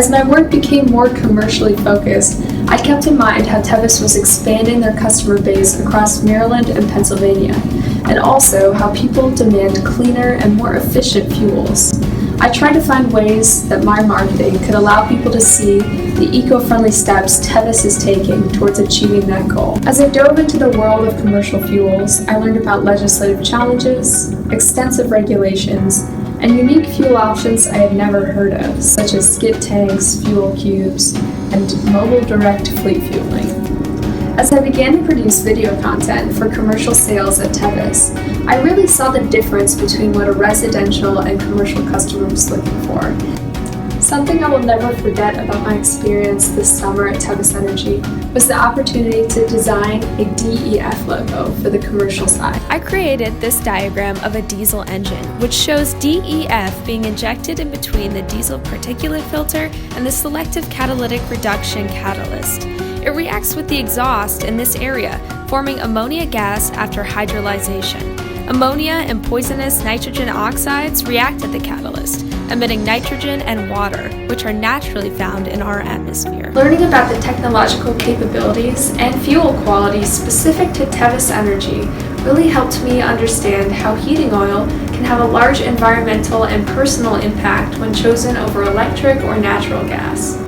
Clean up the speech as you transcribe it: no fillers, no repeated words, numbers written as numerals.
As my work became more commercially focused, I kept in mind how Tevis was expanding their customer base across Maryland and Pennsylvania, and also how people demand cleaner and more efficient fuels. I tried to find ways that my marketing could allow people to see the eco-friendly steps Tevis is taking towards achieving that goal. As I dove into the world of commercial fuels, I learned about legislative challenges, extensive regulations, and unique fuel options I had never heard of, such as skid tanks, fuel cubes, and mobile direct fleet fueling. As I began to produce video content for commercial sales at Tevis, I really saw the difference between what a residential and commercial customer was looking for. Something I will never forget about my experience this summer at Tevis Energy was the opportunity to design a DEF logo for the commercial side. I created this diagram of a diesel engine, which shows DEF being injected in between the diesel particulate filter and the selective catalytic reduction catalyst. It reacts with the exhaust in this area, forming ammonia gas after hydrolyzation. Ammonia and poisonous nitrogen oxides react at the catalyst, emitting nitrogen and water, which are naturally found in our atmosphere. Learning about the technological capabilities and fuel qualities specific to Tevis Energy really helped me understand how heating oil can have a large environmental and personal impact when chosen over electric or natural gas.